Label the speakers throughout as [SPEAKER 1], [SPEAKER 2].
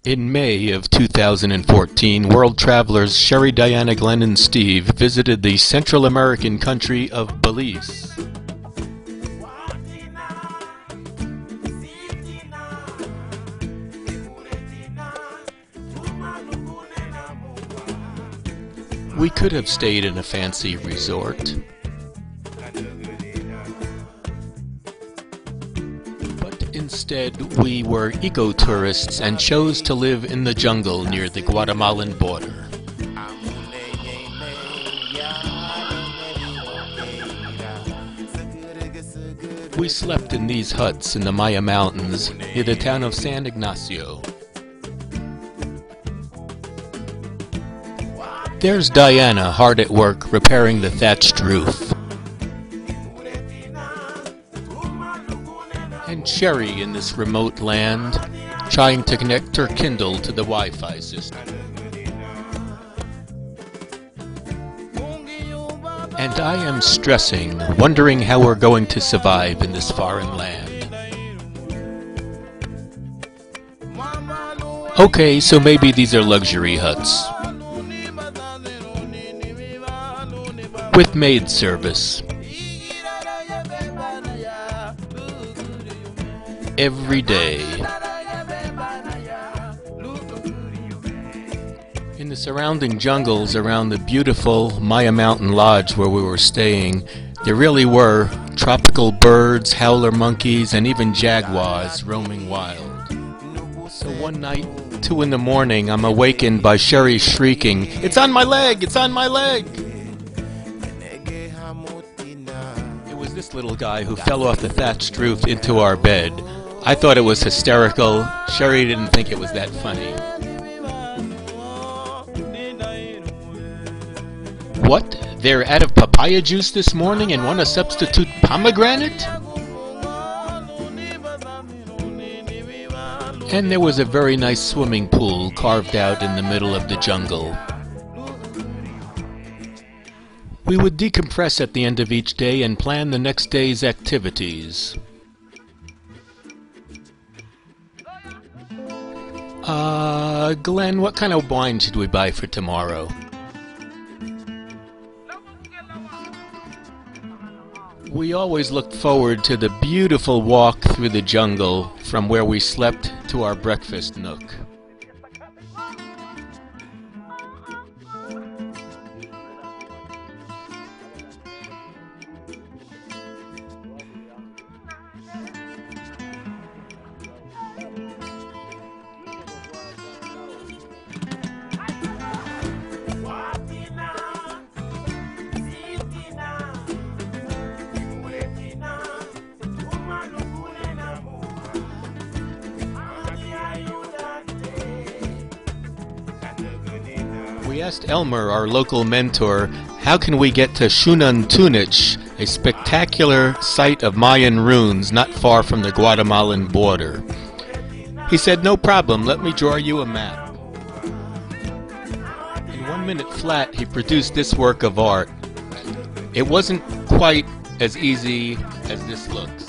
[SPEAKER 1] In May of 2014, World Travelers Sheri, Diana, Glen, and Steve visited the Central American country of Belize. We could have stayed in a fancy resort, but instead we were eco-tourists and chose to live in the jungle near the Guatemalan border. We slept in these huts in the Maya Mountains near the town of San Ignacio. There's Diana hard at work repairing the thatched roof. And Sheri in this remote land, trying to connect her Kindle to the Wi-Fi system. And I am stressing, wondering how we're going to survive in this foreign land. Okay, so maybe these are luxury huts. With maid service. Every day. In the surrounding jungles around the beautiful Maya Mountain Lodge where we were staying, there really were tropical birds, howler monkeys, and even jaguars roaming wild. So one night, 2 in the morning, I'm awakened by Sheri shrieking, "It's on my leg! It's on my leg!" It was this little guy who fell off the thatched roof into our bed. I thought it was hysterical. Sheri didn't think it was that funny. What? They're out of papaya juice this morning and want to substitute pomegranate? And there was a very nice swimming pool carved out in the middle of the jungle. We would decompress at the end of each day and plan the next day's activities. Glenn, what kind of wine should we buy for tomorrow? We always looked forward to the beautiful walk through the jungle from where we slept to our breakfast nook. We asked Elmer, our local mentor, how can we get to Xunantunich, a spectacular site of Mayan ruins not far from the Guatemalan border. He said, "No problem, let me draw you a map." In 1 minute flat, he produced this work of art. It wasn't quite as easy as this looks.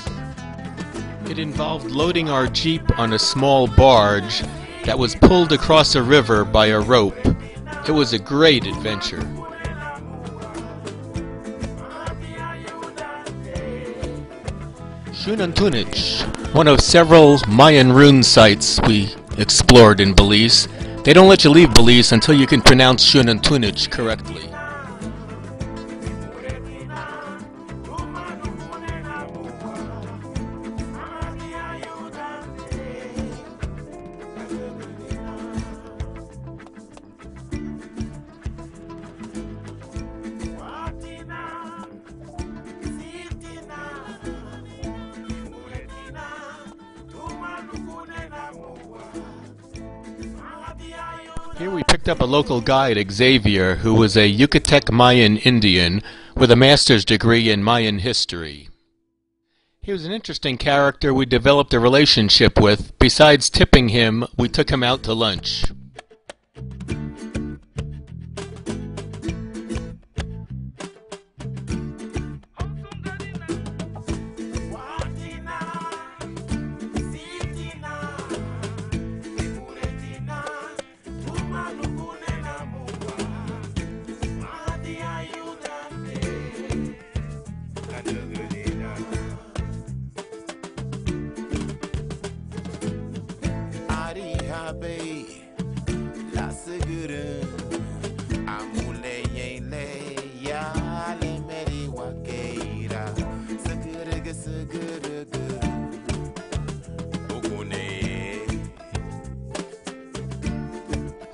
[SPEAKER 1] It involved loading our Jeep on a small barge that was pulled across a river by a rope. It was a great adventure. Xunantunich, one of several Mayan rune sites we explored in Belize. They don't let you leave Belize until you can pronounce Xunantunich correctly. Here we picked up a local guide, Xavier, who was a Yucatec Mayan Indian with a master's degree in Mayan history. He was an interesting character we developed a relationship with. Besides tipping him, we took him out to lunch.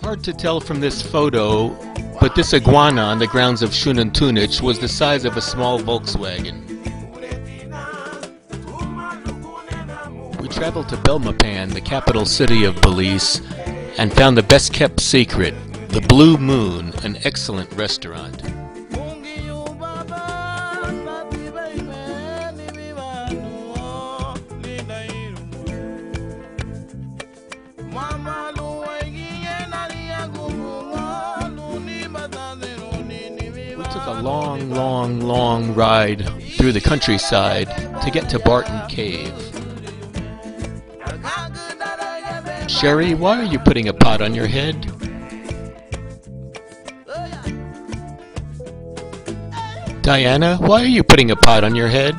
[SPEAKER 1] Hard to tell from this photo, but this iguana on the grounds of Tunich was the size of a small Volkswagen. We traveled to Belmopan, the capital city of Belize, and found the best-kept secret, the Blue Moon, an excellent restaurant. A long ride through the countryside to get to Barton Cave. Sheri, why are you putting a pot on your head? Diana, why are you putting a pot on your head?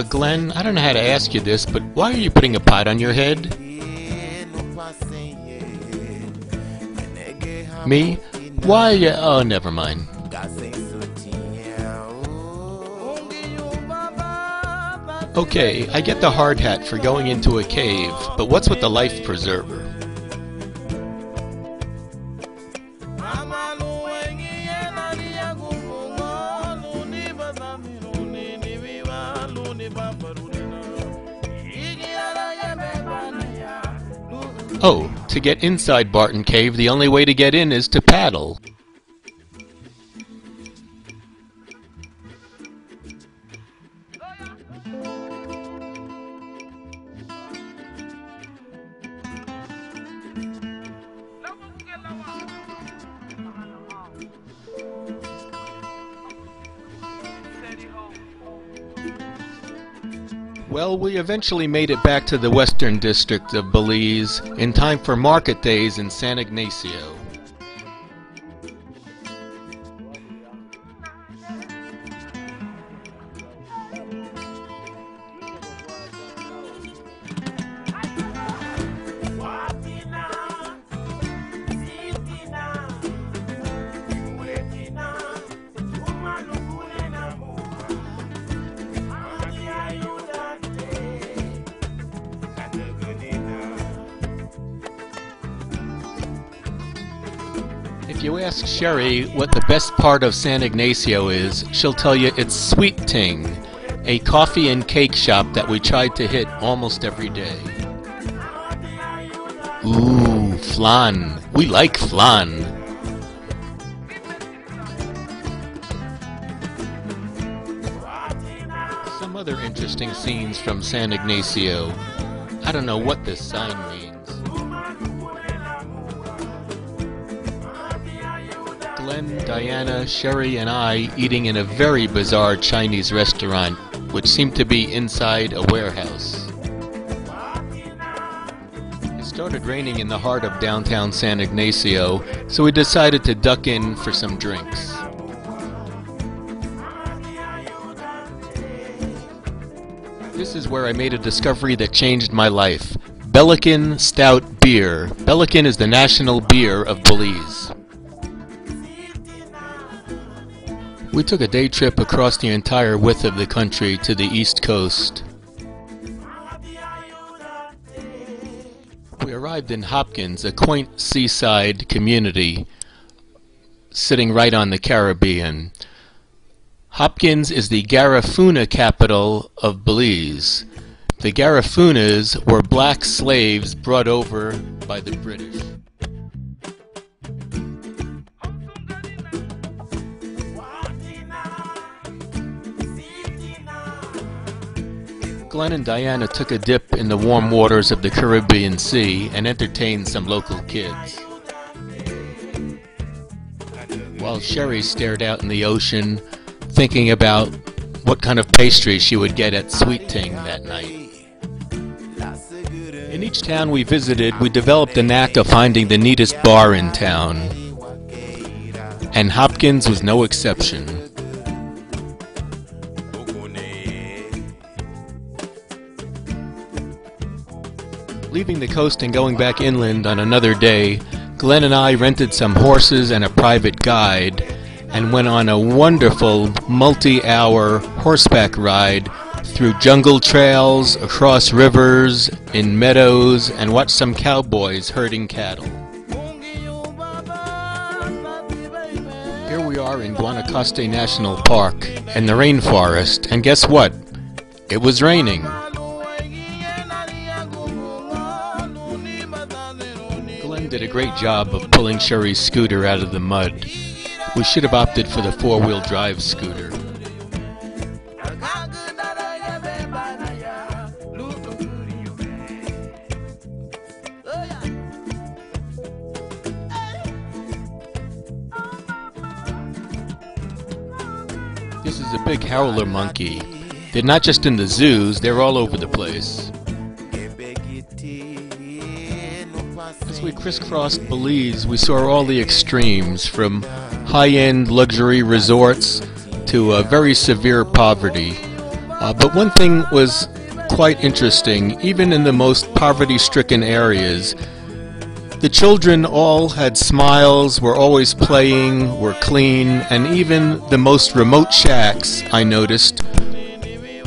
[SPEAKER 1] Glen, I don't know how to ask you this, but why are you putting a pot on your head? Me? Why? Oh, never mind. Okay, I get the hard hat for going into a cave, but what's with the life preserver? Oh, to get inside Barton Cave, the only way to get in is to paddle. Well, we eventually made it back to the western district of Belize in time for market days in San Ignacio. If you ask Sheri what the best part of San Ignacio is, she'll tell you it's Sweet Ting, a coffee and cake shop that we tried to hit almost every day. Ooh, flan. We like flan. Some other interesting scenes from San Ignacio. I don't know what this sign means. Glen, Diana, Sheri, and I eating in a very bizarre Chinese restaurant, which seemed to be inside a warehouse. It started raining in the heart of downtown San Ignacio, so we decided to duck in for some drinks. This is where I made a discovery that changed my life. Belizean Stout Beer. Belizean is the national beer of Belize. We took a day trip across the entire width of the country to the East Coast. We arrived in Hopkins, a quaint seaside community sitting right on the Caribbean. Hopkins is the Garifuna capital of Belize. The Garifunas were black slaves brought over by the British. Glen and Diana took a dip in the warm waters of the Caribbean Sea and entertained some local kids, while Sheri stared out in the ocean, thinking about what kind of pastry she would get at Sweet Ting that night. In each town we visited, we developed the knack of finding the neatest bar in town, and Hopkins was no exception. Leaving the coast and going back inland on another day, Glenn and I rented some horses and a private guide and went on a wonderful multi-hour horseback ride through jungle trails, across rivers, in meadows, and watched some cowboys herding cattle. Here we are in Guanacaste National Park in the rainforest, and guess what? It was raining. Glenn did a great job of pulling Sheri's scooter out of the mud. We should have opted for the four-wheel drive scooter. This is a big howler monkey. They're not just in the zoos, they're all over the place. As we crisscrossed Belize, we saw all the extremes, from high-end luxury resorts to very severe poverty. But one thing was quite interesting. Even in the most poverty-stricken areas, the children all had smiles, were always playing, were clean, and even the most remote shacks, I noticed,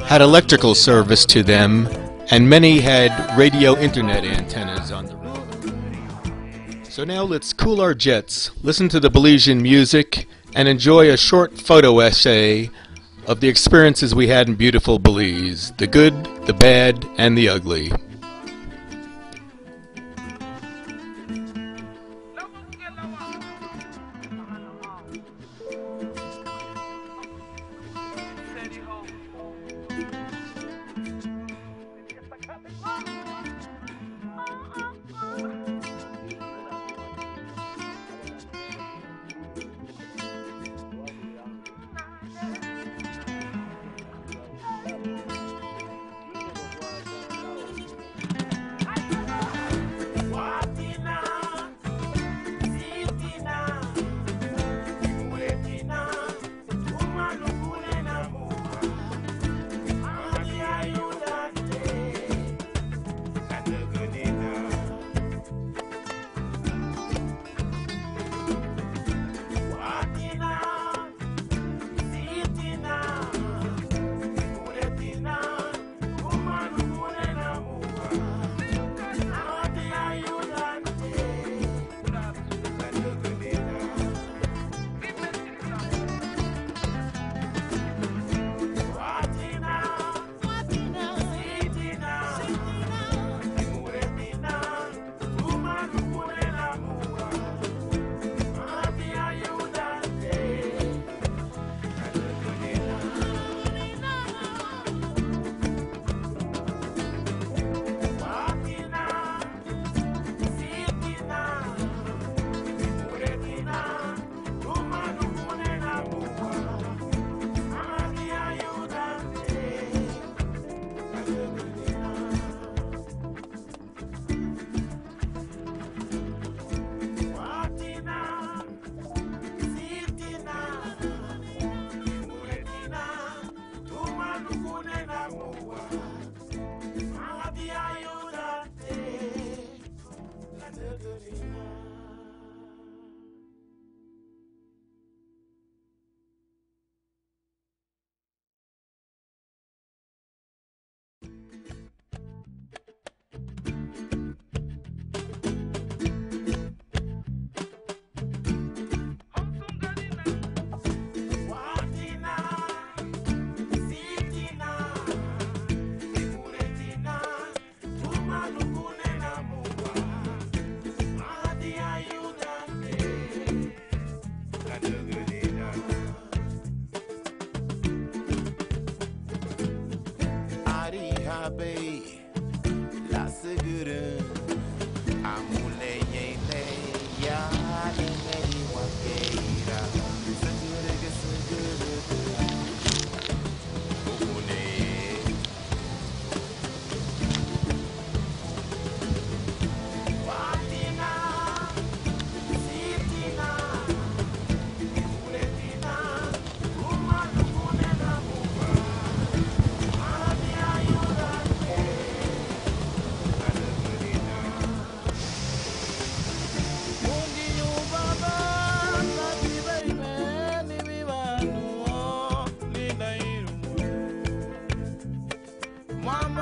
[SPEAKER 1] had electrical service to them, and many had radio internet antennas on the roof. So now let's cool our jets, listen to the Belizean music, and enjoy a short photo essay of the experiences we had in beautiful Belize, the good, the bad, and the ugly.
[SPEAKER 2] One